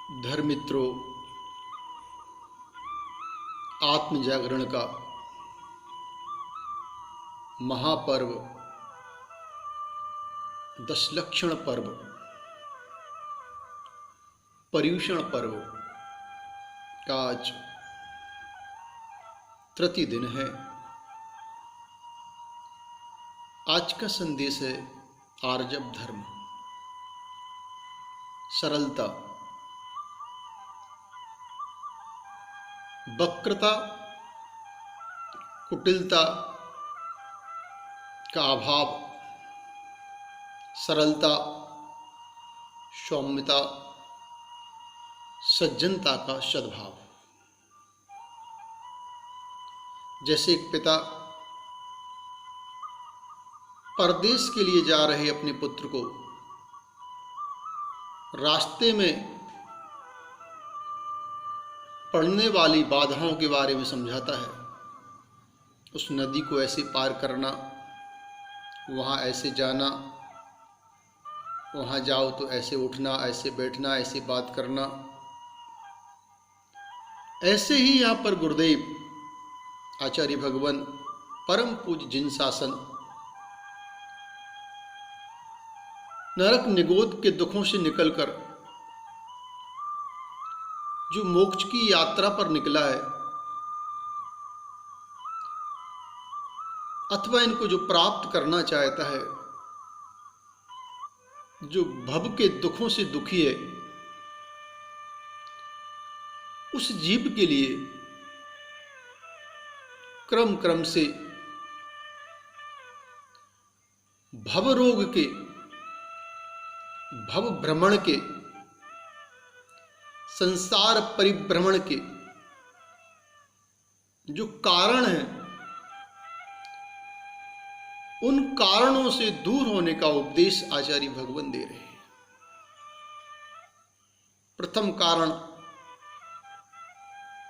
धर्मित्रों, आत्म जागरण का महापर्व दशलक्षण पर्व पर्युषण पर्व का आज तृतीय दिन है। आज का संदेश है आर्जव धर्म, सरलता, वक्रता, कुटिलता का अभाव, सरलता, सौम्यता, सज्जनता का सद्भाव। जैसे एक पिता परदेश के लिए जा रहे अपने पुत्र को रास्ते में पड़ने वाली बाधाओं के बारे में समझाता है। उस नदी को ऐसे पार करना, वहाँ ऐसे जाना, वहाँ जाओ तो ऐसे उठना, ऐसे बैठना, ऐसे बात करना। ऐसे ही यहाँ पर गुरुदेव आचार्य भगवान परम पूज्य जिनशासन नरक निगोद के दुखों से निकलकर जो मोक्ष की यात्रा पर निकला है, अथवा इनको जो प्राप्त करना चाहता है, जो भव के दुखों से दुखी है, उस जीव के लिए क्रम क्रम से भव रोग के, भव भ्रमण के, संसार परिभ्रमण के जो कारण हैं, उन कारणों से दूर होने का उपदेश आचार्य भगवान दे रहे हैं। प्रथम कारण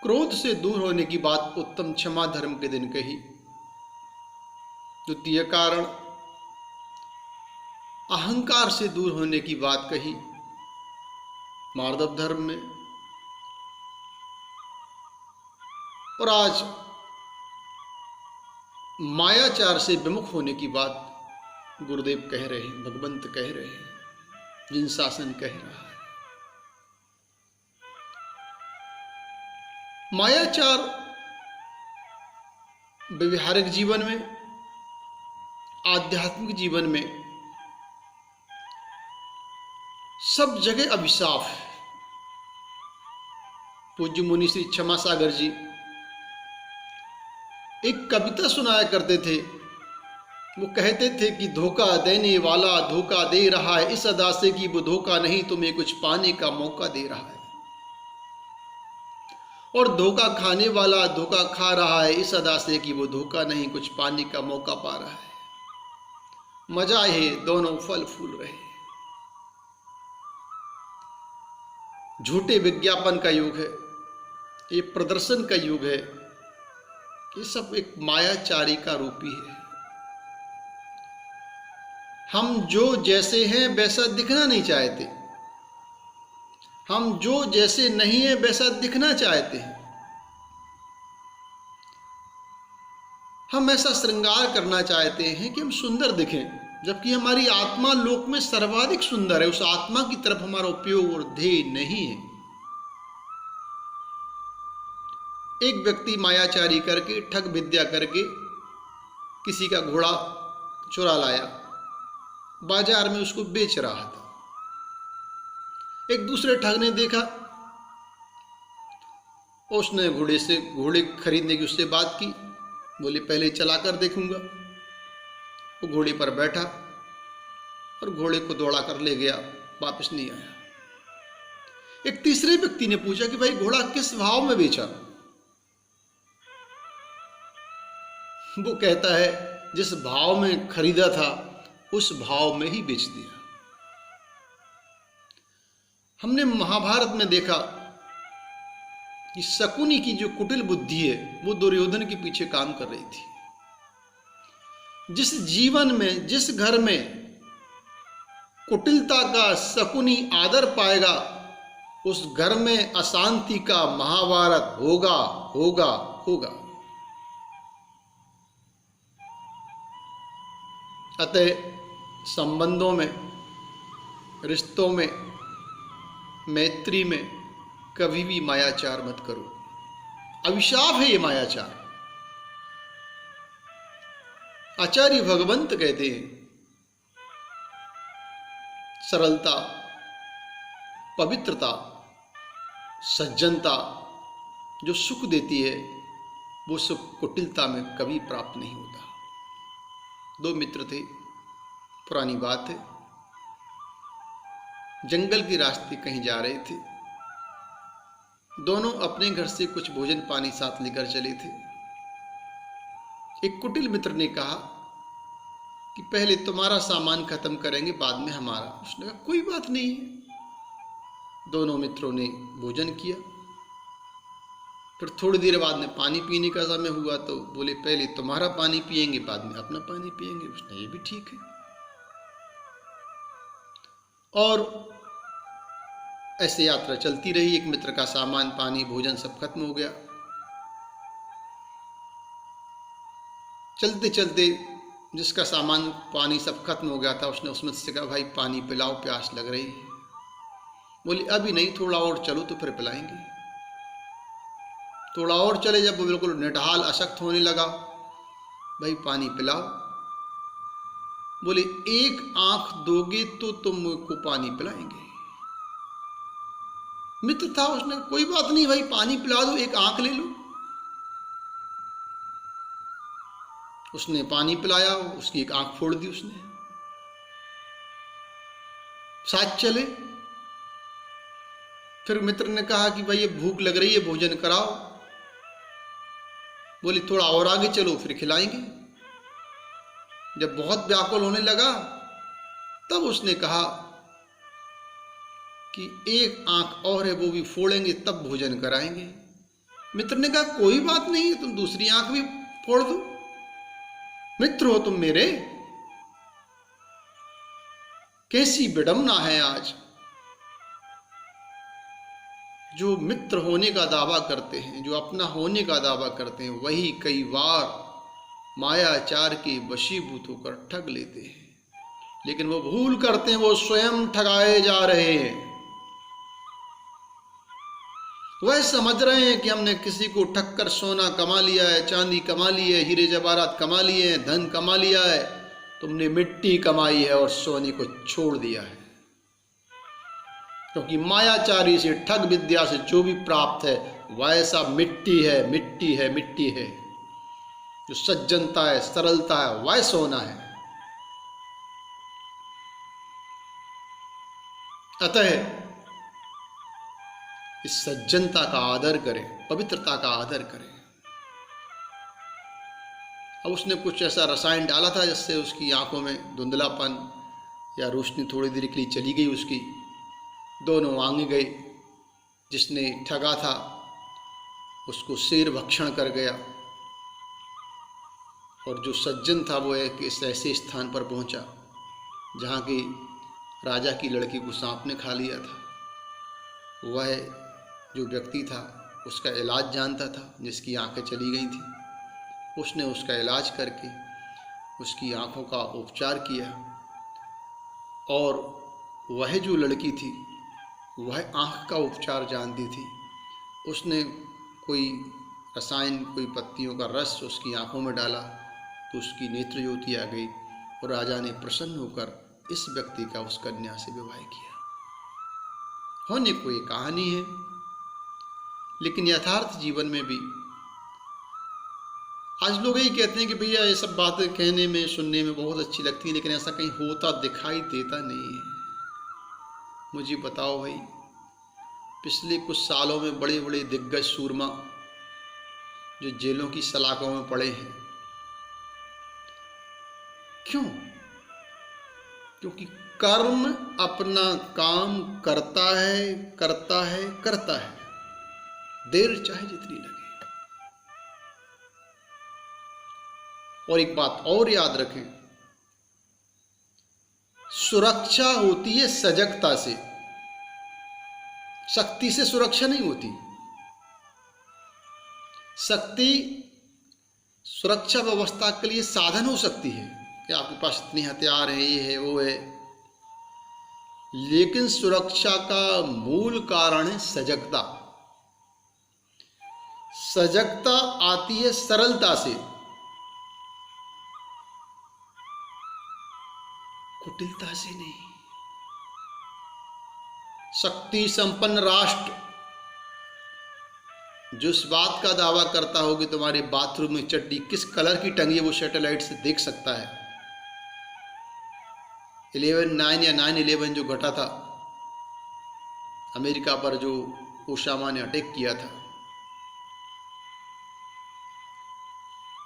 क्रोध से दूर होने की बात उत्तम क्षमा धर्म के दिन कही। द्वितीय कारण अहंकार से दूर होने की बात कही मार्दव धर्म में। और आज मायाचार से विमुख होने की बात गुरुदेव कह रहे हैं, भगवंत कह रहे हैं, जिनशासन कह रहा है। मायाचार व्यवहारिक जीवन में, आध्यात्मिक जीवन में सब जगह अभिशाप है। पूज्य मुनि श्री क्षमा सागर जी एक कविता सुनाया करते थे। वो कहते थे कि धोखा देने वाला धोखा दे रहा है, इस अदा से कि वो धोखा नहीं तुम्हें कुछ पाने का मौका दे रहा है। और धोखा खाने वाला धोखा खा रहा है, इस अदा से कि वो धोखा नहीं कुछ पाने का मौका पा रहा है। मजा है दोनों फल फूल रहे। झूठे विज्ञापन का युग है, ये प्रदर्शन का युग है, ये सब एक मायाचारी का रूप ही है। हम जो जैसे हैं वैसा दिखना नहीं चाहते, हम जो जैसे नहीं है वैसा दिखना चाहते हैं। हम ऐसा श्रृंगार करना चाहते हैं कि हम सुंदर दिखें, जबकि हमारी आत्मा लोक में सर्वाधिक सुंदर है। उस आत्मा की तरफ हमारा उपयोग और ध्येय नहीं है। एक व्यक्ति मायाचारी करके, ठग विद्या करके किसी का घोड़ा चुरा लाया, बाजार में उसको बेच रहा था। एक दूसरे ठग ने देखा, उसने घोड़े खरीदने की उससे बात की। बोले पहले चलाकर देखूंगा। वो घोड़े पर बैठा और घोड़े को दौड़ा कर ले गया, वापस नहीं आया। एक तीसरे व्यक्ति ने पूछा कि भाई घोड़ा किस भाव में बेचा? वो कहता है जिस भाव में खरीदा था उस भाव में ही बेच दिया। हमने महाभारत में देखा कि शकुनी की जो कुटिल बुद्धि है वो दुर्योधन के पीछे काम कर रही थी। जिस जीवन में, जिस घर में कुटिलता का शकुनी आदर पाएगा, उस घर में अशांति का महाभारत होगा होगा होगा। अतः संबंधों में, रिश्तों में, मैत्री में कभी भी मायाचार मत करो। अभिशाप है ये मायाचार। आचार्य भगवंत कहते हैं सरलता, पवित्रता, सज्जनता जो सुख देती है वो सुख कुटिलता में कभी प्राप्त नहीं होता। दो मित्र थे, पुरानी बात है, जंगल के रास्ते कहीं जा रहे थे। दोनों अपने घर से कुछ भोजन पानी साथ लेकर चले थे। एक कुटिल मित्र ने कहा कि पहले तुम्हारा सामान खत्म करेंगे, बाद में हमारा। उसने कहा कोई बात नहीं है। दोनों मित्रों ने भोजन किया। फिर थोड़ी देर बाद में पानी पीने का समय हुआ तो बोले पहले तुम्हारा पानी पिएंगे, बाद में अपना पानी पिएंगे। उसने ये भी ठीक है। और ऐसे यात्रा चलती रही। एक मित्र का सामान, पानी, भोजन सब खत्म हो गया। चलते चलते जिसका सामान पानी सब खत्म हो गया था, उसने उस मित्र से कहा भाई पानी पिलाओ, प्यास लग रही है। बोले अभी नहीं, थोड़ा और चलो तो फिर पिलाएंगे। थोड़ा और चले, जब वो बिल्कुल निढाल अशक्त होने लगा, भाई पानी पिलाओ। बोले एक आंख दोगे तो तुम को पानी पिलाएंगे। मित्र था, उसने कोई बात नहीं भाई पानी पिला दो, एक आंख ले लो। उसने पानी पिलाया, उसकी एक आंख फोड़ दी उसने। साथ चले। फिर मित्र ने कहा कि भाई ये भूख लग रही है, भोजन कराओ। बोले थोड़ा और आगे चलो, फिर खिलाएंगे। जब बहुत व्याकुल होने लगा तब उसने कहा कि एक आंख और है, वो भी फोड़ेंगे तब भोजन कराएंगे। मित्र ने कहा कोई बात नहीं है, तुम दूसरी आंख भी फोड़ दो, मित्र हो तुम मेरे। कैसी विडंबना है आज। जो मित्र होने का दावा करते हैं, जो अपना होने का दावा करते हैं, वही कई बार मायाचार के वशीभूत होकर ठग लेते हैं। लेकिन वो भूल करते हैं, वो स्वयं ठगाए जा रहे हैं। वह समझ रहे हैं कि हमने किसी को ठग कर सोना कमा लिया है, चांदी कमा ली है, हीरे जवाहरात कमा लिए हैं, धन कमा लिया है। तुमने मिट्टी कमाई है और सोने को छोड़ दिया है। क्योंकि मायाचारी से, ठग विद्या से जो भी प्राप्त है वह ऐसा मिट्टी है, मिट्टी है, मिट्टी है। जो सज्जनता है, सरलता है, वह सोना है। अतः इस सज्जनता का आदर करें, पवित्रता का आदर करें। अब उसने कुछ ऐसा रसायन डाला था जिससे उसकी आंखों में धुंधलापन या रोशनी थोड़ी देर के लिए चली गई उसकी। दोनों आगे गए। जिसने ठगा था उसको शेर भक्षण कर गया, और जो सज्जन था वो एक ऐसे स्थान पर पहुंचा जहाँ की राजा की लड़की को सांप ने खा लिया था। वह जो व्यक्ति था उसका इलाज जानता था, जिसकी आंखें चली गई थी। उसने उसका इलाज करके उसकी आंखों का उपचार किया। और वह जो लड़की थी वह आंख का उपचार जानती थी। उसने कोई रसायन, कोई पत्तियों का रस उसकी आंखों में डाला तो उसकी नेत्र ज्योति आ गई, और राजा ने प्रसन्न होकर इस व्यक्ति का उस कन्या से विवाह किया। होने को ये कहानी है, लेकिन यथार्थ जीवन में भी आज लोग यही कहते हैं कि भैया ये सब बातें कहने में, सुनने में बहुत अच्छी लगती है, लेकिन ऐसा कहीं होता दिखाई देता नहीं है। मुझे बताओ भाई, पिछले कुछ सालों में बड़े बड़े दिग्गज सूरमा जो जेलों की सलाखों में पड़े हैं, क्यों? क्योंकि कर्म अपना काम करता है, करता है, करता है, देर चाहे जितनी लगे। और एक बात और याद रखें, सुरक्षा होती है सजगता से, शक्ति से सुरक्षा नहीं होती। शक्ति सुरक्षा व्यवस्था के लिए साधन हो सकती है कि आपके पास इतने हथियार हैं, ये है वो है, लेकिन सुरक्षा का मूल कारण है सजगता। सजगता आती है सरलता से, कुटिलता से नहीं। शक्ति संपन्न राष्ट्र जो इस बात का दावा करता हो कि तुम्हारे बाथरूम में चड्डी किस कलर की टंगी है वो सैटेलाइट से देख सकता है। 11/9 या 9/11 जो घटा था अमेरिका पर, जो ओसामा ने अटैक किया था,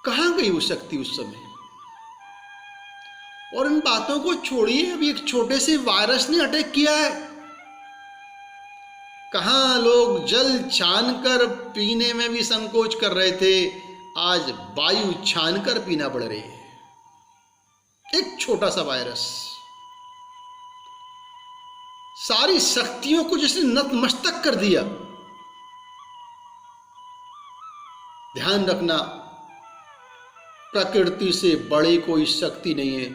कहां गई वो शक्ति उस समय? और इन बातों को छोड़िए, अभी एक छोटे से वायरस ने अटैक किया है। कहां लोग जल छानकर पीने में भी संकोच कर रहे थे, आज वायु छानकर पीना पड़ रही है। एक छोटा सा वायरस सारी शक्तियों को जिसने नतमस्तक कर दिया। ध्यान रखना, प्रकृति से बड़ी कोई शक्ति नहीं है।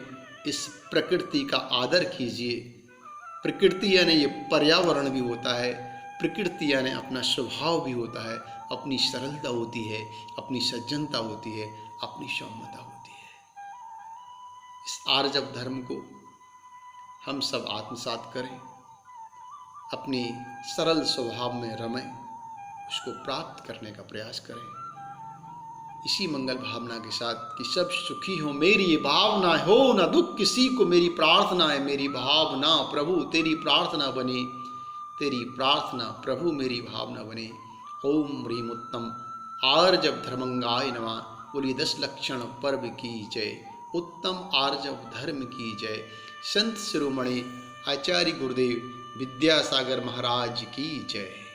इस प्रकृति का आदर कीजिए। प्रकृति यानी ये पर्यावरण भी होता है, प्रकृति यानी अपना स्वभाव भी होता है, अपनी सरलता होती है, अपनी सज्जनता होती है, अपनी सौम्यता होती है। इस आर्जव धर्म को हम सब आत्मसात करें, अपनी सरल स्वभाव में रमें, उसको प्राप्त करने का प्रयास करें। इसी मंगल भावना के साथ कि सब सुखी हो, मेरी ये भावना हो ना दुख किसी को, मेरी प्रार्थना है मेरी भावना प्रभु तेरी प्रार्थना बने, तेरी प्रार्थना प्रभु मेरी भावना बने। ओम ह्रीम उत्तम आर्जव धर्मंगाय नमः। बोलिए 10 लक्षण पर्व की जय। उत्तम आर्जव धर्म की जय। संत शिरोमणि आचार्य गुरुदेव विद्यासागर महाराज की जय।